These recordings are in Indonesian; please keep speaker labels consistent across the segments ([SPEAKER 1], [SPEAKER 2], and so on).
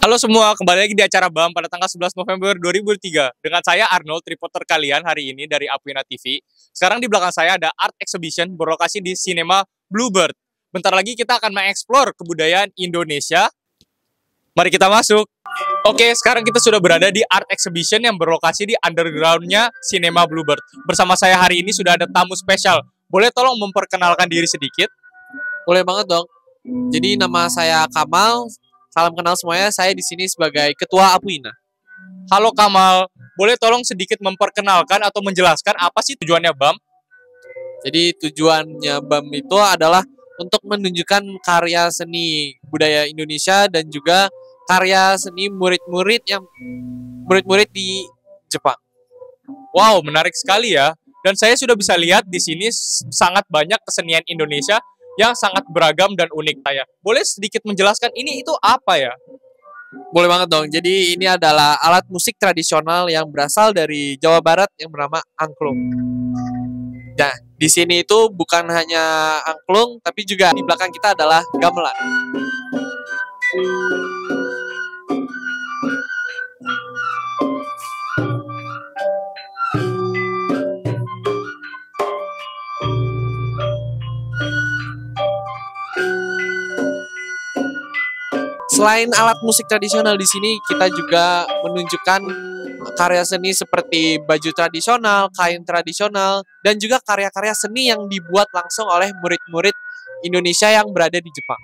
[SPEAKER 1] Halo semua, kembali lagi di acara BAM pada tanggal 11 November 2003. Dengan saya Arnold, reporter kalian hari ini dari Apwina TV. Sekarang di belakang saya ada art exhibition berlokasi di Cinema Bluebird. Bentar lagi kita akan mengeksplor kebudayaan Indonesia. Mari kita masuk. Oke, sekarang kita sudah berada di art exhibition yang berlokasi di underground-nya Cinema Bluebird. Bersama saya hari ini sudah ada tamu spesial. Boleh tolong memperkenalkan diri sedikit?
[SPEAKER 2] Boleh banget dong. Jadi nama saya Kamal. Salam kenal semuanya. Saya di sini sebagai Ketua Apwina.
[SPEAKER 1] Halo Kamal, boleh tolong sedikit memperkenalkan atau menjelaskan apa sih tujuannya BAM?
[SPEAKER 2] Jadi tujuannya BAM itu adalah untuk menunjukkan karya seni budaya Indonesia dan juga karya seni murid-murid di Jepang.
[SPEAKER 1] Wow, menarik sekali ya. Dan saya sudah bisa lihat di sini sangat banyak kesenian Indonesia yang sangat beragam dan unik. Saya boleh sedikit menjelaskan ini itu apa ya?
[SPEAKER 2] Boleh banget dong. Jadi ini adalah alat musik tradisional yang berasal dari Jawa Barat yang bernama angklung. Nah, di sini itu bukan hanya angklung, tapi juga di belakang kita adalah gamelan. Selain alat musik tradisional di sini, kita juga menunjukkan karya seni seperti baju tradisional, kain tradisional, dan juga karya-karya seni yang dibuat langsung oleh murid-murid Indonesia yang berada di Jepang.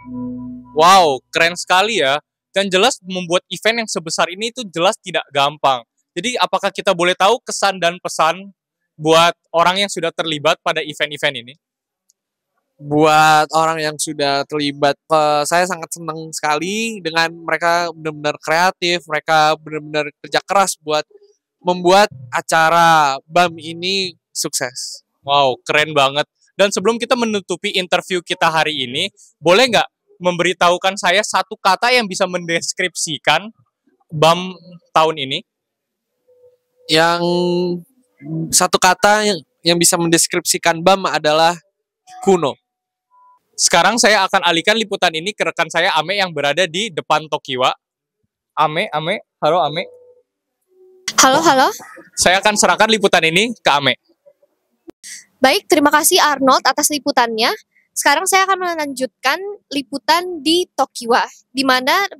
[SPEAKER 1] Wow, keren sekali ya. Dan jelas membuat event yang sebesar ini itu jelas tidak gampang. Jadi apakah kita boleh tahu kesan dan pesan buat orang yang sudah terlibat pada event-event ini?
[SPEAKER 2] Buat orang yang sudah terlibat, saya sangat senang sekali dengan mereka benar-benar kreatif, mereka benar-benar kerja keras buat membuat acara BAM ini sukses.
[SPEAKER 1] Wow, keren banget. Dan sebelum kita menutupi interview kita hari ini, boleh nggak memberitahukan saya satu kata yang bisa mendeskripsikan BAM tahun ini?
[SPEAKER 2] Yang satu kata yang bisa mendeskripsikan BAM adalah kuno.
[SPEAKER 1] Sekarang saya akan alihkan liputan ini ke rekan saya Ame yang berada di depan Tokiwa. Ame, halo Ame.
[SPEAKER 3] Halo.
[SPEAKER 1] Saya akan serahkan liputan ini ke Ame.
[SPEAKER 3] Baik, terima kasih Arnold atas liputannya. Sekarang saya akan melanjutkan liputan di Tokiwa, di mana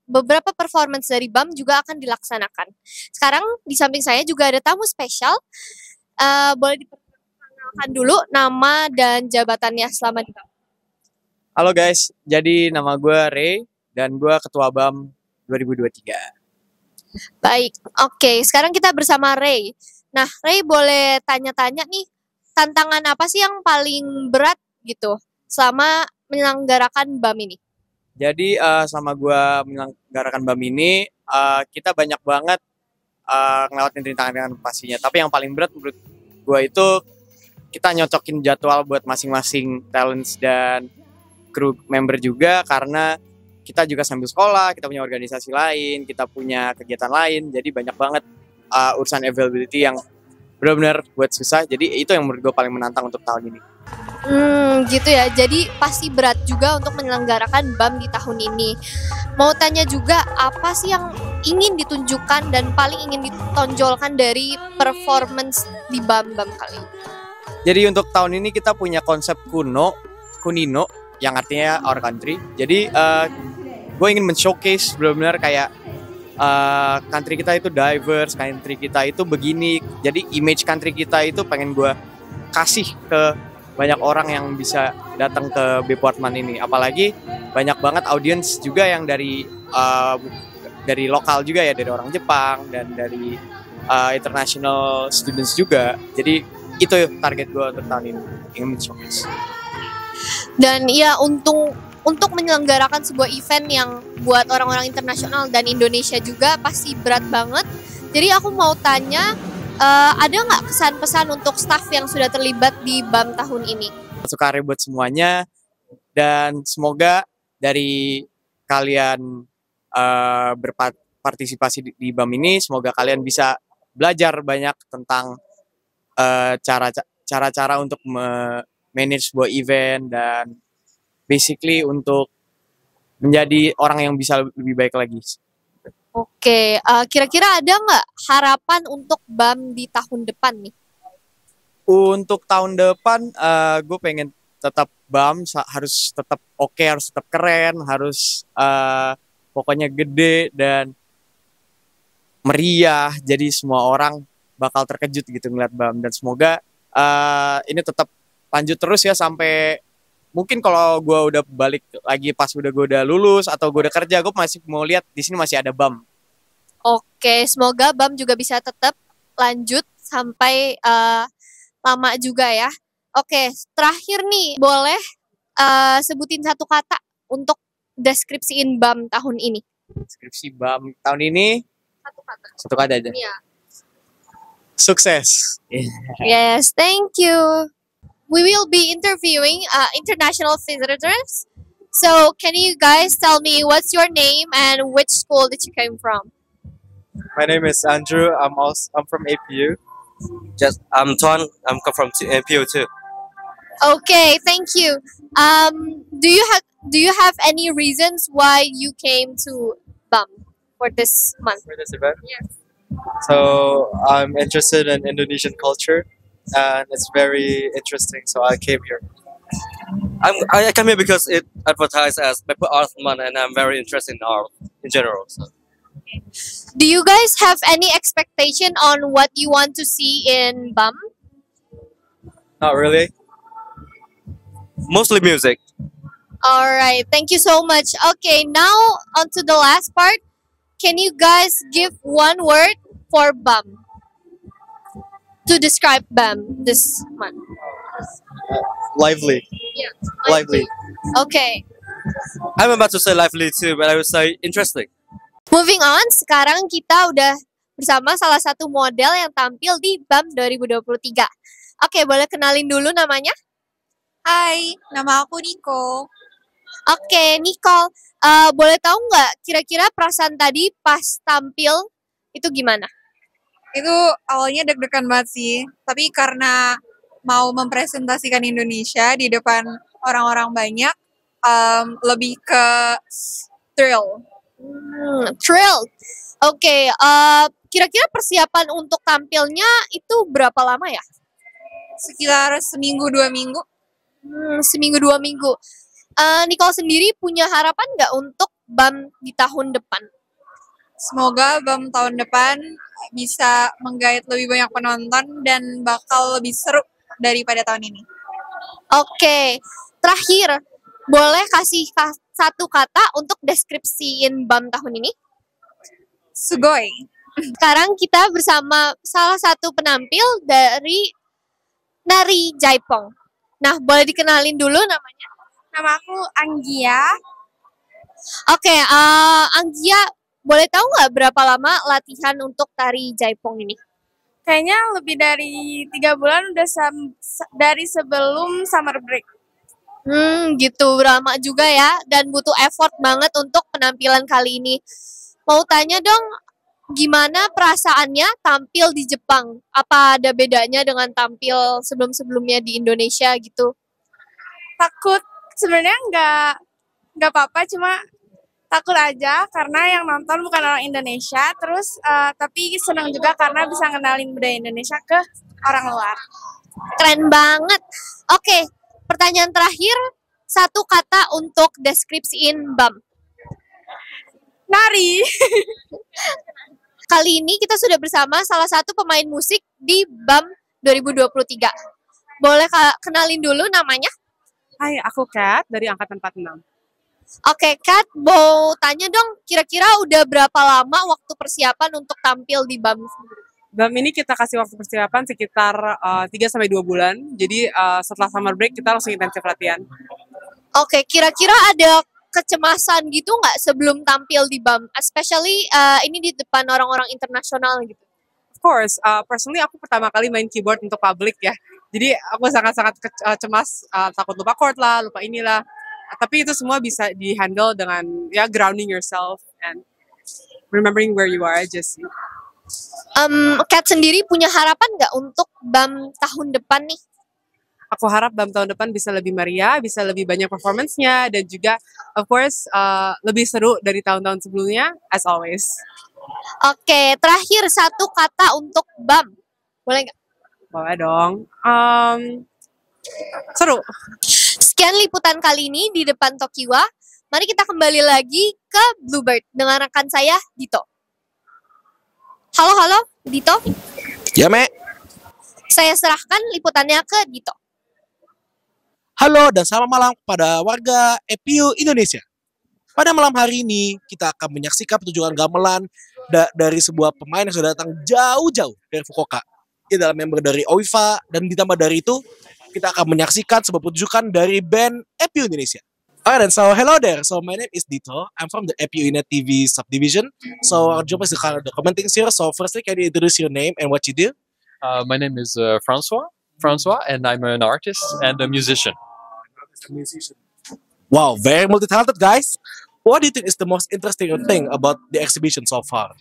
[SPEAKER 3] beberapa performance dari BAM juga akan dilaksanakan. Sekarang di samping saya juga ada tamu spesial. Boleh diperkenalkan dulu nama dan jabatannya selama di BAM.
[SPEAKER 4] Halo guys, jadi nama gue Ray dan gue Ketua BAM 2023.
[SPEAKER 3] Baik, oke. Sekarang kita bersama Ray. Nah, Ray boleh tanya-tanya nih, tantangan apa sih yang paling berat gitu selama menyelenggarakan BAM ini?
[SPEAKER 4] Jadi selama gue menyelenggarakan BAM ini, kita banyak banget ngelewatin rintangan pastinya. Tapi yang paling berat menurut gue itu kita nyocokin jadwal buat masing-masing talents dan kru member juga, karena kita juga sambil sekolah, kita punya organisasi lain, kita punya kegiatan lain, jadi banyak banget urusan availability yang benar-benar buat susah. Jadi itu yang menurut gue paling menantang untuk tahun ini.
[SPEAKER 3] Gitu ya. Jadi pasti berat juga untuk menyelenggarakan BAM di tahun ini. Mau tanya juga, apa sih yang ingin ditunjukkan dan paling ingin ditonjolkan dari performance di BAM kali ini?
[SPEAKER 4] Jadi untuk tahun ini kita punya konsep kunino, yang artinya our country. Jadi gue ingin men-showcase benar-benar kayak country kita itu diverse, country kita itu begini. Jadi image country kita itu pengen gue kasih ke banyak orang yang bisa datang ke Beportman ini. Apalagi banyak banget audiens juga yang dari lokal juga ya, dari orang Jepang dan dari international students juga. Jadi itu target gue untuk tahun ini, ingin men-showcase.
[SPEAKER 3] Dan ya untuk menyelenggarakan sebuah event yang buat orang-orang internasional dan Indonesia juga pasti berat banget. Jadi aku mau tanya, ada nggak kesan-pesan untuk staff yang sudah terlibat di BAM tahun ini?
[SPEAKER 4] Sukare buat semuanya, dan semoga dari kalian berpartisipasi di BAM ini, semoga kalian bisa belajar banyak tentang cara-cara untuk manage sebuah event dan basically untuk menjadi orang yang bisa lebih baik lagi.
[SPEAKER 3] Oke, kira-kira ada nggak harapan untuk BAM di tahun depan nih?
[SPEAKER 4] Untuk tahun depan, gue pengen tetap BAM harus tetap oke, harus tetap keren, harus pokoknya gede dan meriah. Jadi semua orang bakal terkejut gitu ngeliat BAM, dan semoga ini tetap lanjut terus ya sampai mungkin kalau gue udah balik lagi pas gue udah lulus atau gue udah kerja, gue masih mau lihat di sini masih ada BAM.
[SPEAKER 3] Oke, semoga BAM juga bisa tetap lanjut sampai lama juga ya. Oke, terakhir nih, boleh sebutin satu kata untuk deskripsiin BAM tahun ini.
[SPEAKER 4] Deskripsi BAM tahun ini
[SPEAKER 3] Satu kata.
[SPEAKER 4] satu kata aja.
[SPEAKER 3] Iya.
[SPEAKER 4] Sukses.
[SPEAKER 3] Yes, thank you. We will be interviewing international visitors. So, can you guys tell me what's your name and which school did you came from?
[SPEAKER 5] My name is Andrew. I'm from APU. I'm Tuan. I'm come from APU too.
[SPEAKER 3] Okay, thank you. Do you have any reasons why you came to BAM for this month?
[SPEAKER 5] For this event.
[SPEAKER 3] Yes.
[SPEAKER 5] So I'm interested in Indonesian culture, and it's very interesting. So I came here. I come here because it advertised as Backward Art Month, and I'm very interested in art in general. So.
[SPEAKER 3] Do you guys have any expectation on what you want to see in BAM?
[SPEAKER 5] Not really. Mostly music.
[SPEAKER 3] All right, thank you so much. Okay, now on to the last part. Can you guys give one word for BAM to describe BAM this month?
[SPEAKER 5] Lively.
[SPEAKER 3] Yeah,
[SPEAKER 5] Lively.
[SPEAKER 3] Okay.
[SPEAKER 5] I'm about to say lively too, but I would say interesting.
[SPEAKER 3] Moving on, sekarang kita udah bersama salah satu model yang tampil di BAM 2023. Oke, boleh kenalin dulu namanya?
[SPEAKER 6] Hai, nama aku Niko.
[SPEAKER 3] Oke, Nicole. Boleh tahu nggak kira-kira perasaan tadi pas tampil itu gimana?
[SPEAKER 6] Itu awalnya deg-degan banget sih, tapi karena mau mempresentasikan Indonesia di depan orang-orang banyak, lebih ke thrill.
[SPEAKER 3] Thrilled. Oke, kira-kira persiapan untuk tampilnya itu berapa lama ya?
[SPEAKER 6] Sekitar seminggu 2 minggu.
[SPEAKER 3] Seminggu 2 minggu. Nicole sendiri punya harapan nggak untuk BAM di tahun depan?
[SPEAKER 6] Semoga BAM tahun depan bisa menggait lebih banyak penonton dan bakal lebih seru daripada tahun ini.
[SPEAKER 3] Oke, terakhir boleh kasih satu kata untuk deskripsiin BAM tahun ini?
[SPEAKER 6] Sugoi.
[SPEAKER 3] Sekarang kita bersama salah satu penampil dari Nari Jaipong. Nah, boleh dikenalin dulu namanya?
[SPEAKER 6] Nama aku Anggia.
[SPEAKER 3] Oke, Anggia, boleh tahu nggak berapa lama latihan untuk tari Jaipong ini?
[SPEAKER 7] Kayaknya lebih dari 3 bulan udah dari sebelum summer break.
[SPEAKER 3] Gitu, lama juga ya, dan butuh effort banget untuk penampilan kali ini. Mau tanya dong, gimana perasaannya tampil di Jepang? Apa ada bedanya dengan tampil sebelum-sebelumnya di Indonesia gitu?
[SPEAKER 7] Takut, sebenarnya nggak apa-apa, cuma takut aja karena yang nonton bukan orang Indonesia. Terus tapi senang juga karena bisa ngenalin budaya Indonesia ke orang luar.
[SPEAKER 3] Keren banget. Oke, pertanyaan terakhir, satu kata untuk deskripsiin BAM.
[SPEAKER 7] Nari.
[SPEAKER 3] Kali ini kita sudah bersama salah satu pemain musik di BAM 2023. Boleh kenalin dulu namanya?
[SPEAKER 8] Hai, aku Kat dari angkatan 46.
[SPEAKER 3] Oke, Kat, mau tanya dong, kira-kira udah berapa lama waktu persiapan untuk tampil di BAM?
[SPEAKER 8] BAM ini kita kasih waktu persiapan sekitar 3-2 bulan. Jadi setelah summer break kita langsung intensif latihan.
[SPEAKER 3] Oke, kira-kira ada kecemasan gitu nggak sebelum tampil di BAM? Especially ini di depan orang-orang internasional gitu.
[SPEAKER 8] Of course, personally aku pertama kali main keyboard untuk public ya. Jadi aku sangat-sangat cemas, takut lupa chord lah, lupa inilah. Tapi itu semua bisa di-handle dengan ya grounding yourself and remembering where you are aja sih.
[SPEAKER 3] Kat sendiri punya harapan nggak untuk BAM tahun depan nih?
[SPEAKER 8] aku harap BAM tahun depan bisa lebih meriah, bisa lebih banyak performance-nya, dan juga of course lebih seru dari tahun-tahun sebelumnya, as always.
[SPEAKER 3] Oke, terakhir satu kata untuk BAM. Boleh nggak?
[SPEAKER 8] Boleh dong. Seru.
[SPEAKER 3] Sekian liputan kali ini di depan Tokiwa. Mari kita kembali lagi ke Bluebird dengan rekan saya, Dito. Halo, Dito.
[SPEAKER 2] Ya, Mek.
[SPEAKER 3] Saya serahkan liputannya ke Dito.
[SPEAKER 9] Halo dan selamat malam kepada warga EPU Indonesia. Pada malam hari ini kita akan menyaksikan pertunjukan gamelan dari sebuah pemain yang sudah datang jauh-jauh dari Fukuoka. Dia adalah member dari OIFA dan ditambah dari itu kita akan menyaksikan sebuah pertunjukan dari band EPU Indonesia. Alright, so hello there. So my name is Dito. I'm from the EPU Inet TV subdivision. So our job is to kind of documenting here. So firstly, can you introduce your name and what you do?
[SPEAKER 10] My name is Francois, and I'm an artist and a musician.
[SPEAKER 9] Wow, very multi-talented, guys. What do you think is the most interesting thing about the exhibition so far?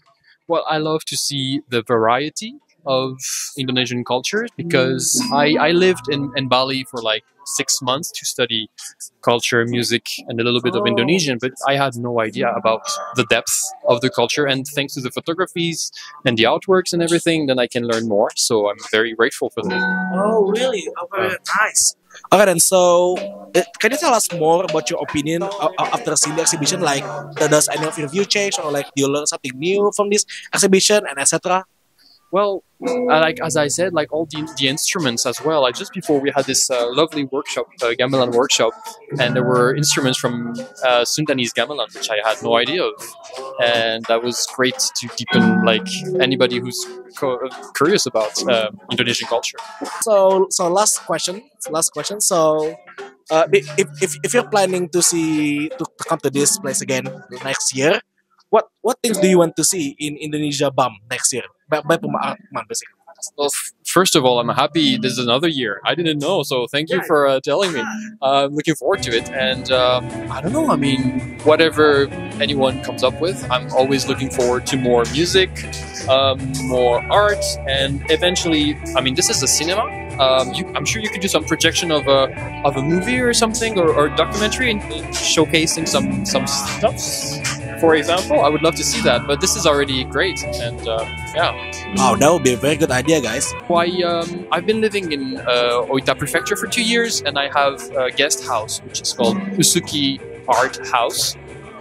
[SPEAKER 10] Well, I love to see the variety of Indonesian cultures because I lived in Bali for like 6 months to study culture, music, and a little bit of Indonesian, but I had no idea about the depth of the culture. And thanks to the photographies and the artworks and everything, then I can learn more. So I'm very grateful for this.
[SPEAKER 9] Oh, really? Oh, very nice. Okay, then, so can you tell us more about your opinion after seeing the exhibition? Like, does any of your view change, or like, do you learn something new from this exhibition, and etc.?
[SPEAKER 10] Well, like as I said, like all the instruments as well. Like just before we had this lovely workshop, gamelan workshop, and there were instruments from Sundanese gamelan, which I had no idea of, and that was great to deepen like anybody who's curious about Indonesian culture.
[SPEAKER 9] So last question. So, if you're planning to come to this place again next year, what things do you want to see in Indonesia BAM next year? By basically.
[SPEAKER 10] Well, first of all, I'm happy this is another year. I didn't know, so thank you for telling me. I'm looking forward to it, and I don't know. I mean, whatever anyone comes up with, I'm always looking forward to more music, more art, and eventually, I mean, this is a cinema. I'm sure you could do some projection of a movie or something, or documentary, and showcasing some stuff. For example, I would love to see that, but this is already great, and yeah.
[SPEAKER 9] Wow, that would be a very good idea, guys.
[SPEAKER 10] I've been living in Oita Prefecture for 2 years, and I have a guest house which is called Usuki Art House,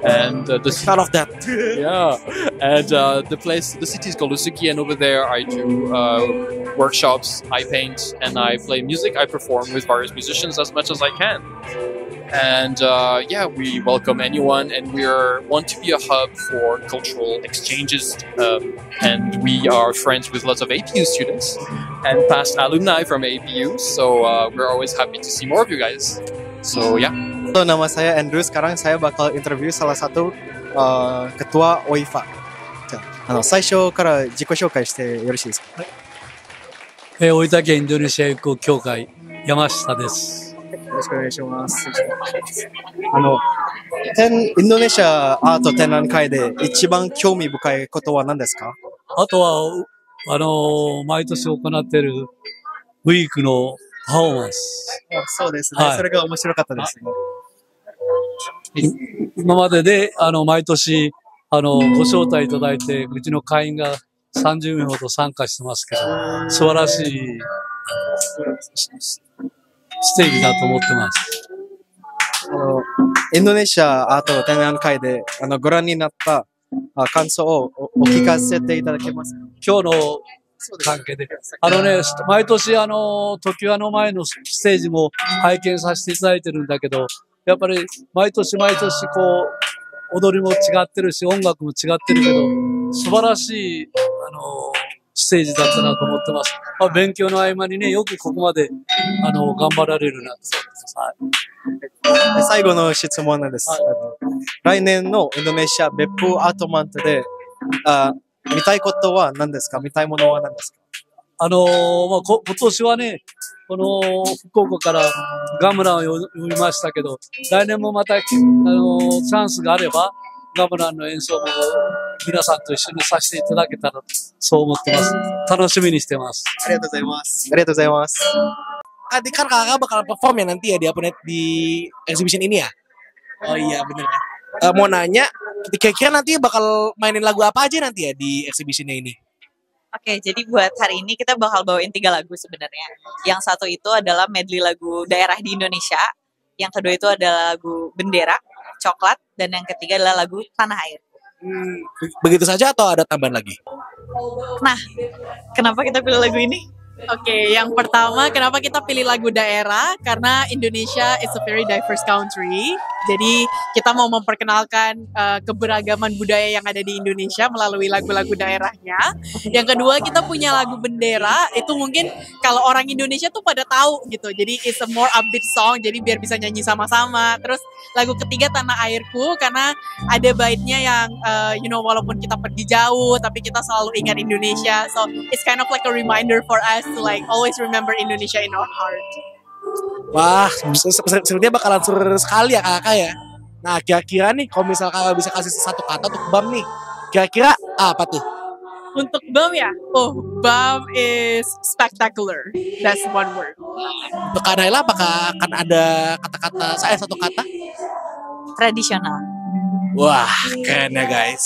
[SPEAKER 10] and the
[SPEAKER 9] Kind of that.
[SPEAKER 10] yeah, and the city is called Usuki, and over there I do workshops, I paint, and I play music. I perform with various musicians as much as I can. And yeah, we welcome anyone, and we want to be a hub for cultural exchanges. And we are friends with lots of APU students and past alumni from APU. So we're always happy to see more of you guys. So yeah.
[SPEAKER 5] Halo, nama saya Andrew. Sekarang saya bakal interview salah satu ketua OIFA. 最初から自己紹介してよろしいですか？
[SPEAKER 11] 大分県インドネシア友好協会山下です。
[SPEAKER 5] よろしくお願いします。インドネシアアート展覧会で一番興味深いことは何ですか？
[SPEAKER 11] あとは、毎年行っているウィークのパフォーマンス。
[SPEAKER 5] そうですね、はい。それが面白かったですね。
[SPEAKER 11] 今までで、毎年、ご招待いただいて、うちの会員が30名ほど参加してますけど、素晴らしいステージだと思ってます。
[SPEAKER 5] インドネシアアート展覧会でご覧になった感想をお聞かせていただけますか？
[SPEAKER 11] 今日の関係で。毎年時和の前のステージも拝見させていただいてるんだけど、やっぱり毎年こう、踊りも違ってるし、音楽も違ってるけど、素晴らしい、ステージだったなと思ってます。勉強の合間にね、よくここまで、頑張られるなと思ってます。はい。
[SPEAKER 5] 最後の質問なんです。はい、来年のインドネシア別府アートマントで、見たいことは何ですか？見たいものは何ですか？
[SPEAKER 11] 今年はね、この福岡からガムランを呼びましたけど、来年もまた、チャンスがあれば、ガムランの演奏も皆さんと一緒にさせていただけたらと、そう思ってます。楽しみにしてます。
[SPEAKER 5] ありがとうございます。ありがとうございます。
[SPEAKER 9] kan kakak bakal perform ya nanti ya di apa di exhibition ini ya? Oh iya bener ya. Mau nanya, kira-kira nanti bakal mainin lagu apa aja nanti ya di exhibitionnya ini?
[SPEAKER 12] Oke, jadi buat hari ini kita bakal bawain 3 lagu sebenarnya. Yang satu itu adalah medley lagu daerah di Indonesia. Yang kedua itu adalah lagu Bendera, Coklat, dan yang ketiga adalah lagu Tanah Air.
[SPEAKER 9] Begitu saja atau ada tambahan lagi?
[SPEAKER 12] Nah, kenapa kita pilih lagu ini?
[SPEAKER 13] Oke, yang pertama kenapa kita pilih lagu daerah? Karena Indonesia is a very diverse country. Jadi kita mau memperkenalkan keberagaman budaya yang ada di Indonesia melalui lagu-lagu daerahnya. Yang kedua kita punya lagu Bendera, itu mungkin kalau orang Indonesia tuh pada tahu gitu. Jadi it's a more upbeat song, jadi biar bisa nyanyi sama-sama. Terus lagu ketiga Tanah Airku, karena ada baitnya yang walaupun kita pergi jauh tapi kita selalu ingat Indonesia. So it's kind of like a reminder for us to like always remember Indonesia in our heart.
[SPEAKER 9] Wah, sepertinya bakalan seru sekali ya kakak ya. Nah, kira-kira nih kalau misal kakak bisa kasih satu kata untuk BAM nih, kira-kira apa tuh?
[SPEAKER 13] Untuk BAM ya? Oh, BAM is spectacular. That's one word.
[SPEAKER 9] Untuk Kak Naila apakah akan ada kata-kata saya satu kata?
[SPEAKER 12] Tradisional.
[SPEAKER 9] Wah, keren ya guys.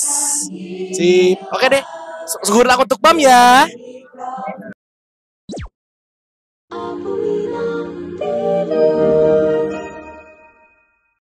[SPEAKER 9] Sip. Oke deh. Syukur aku untuk BAM ya.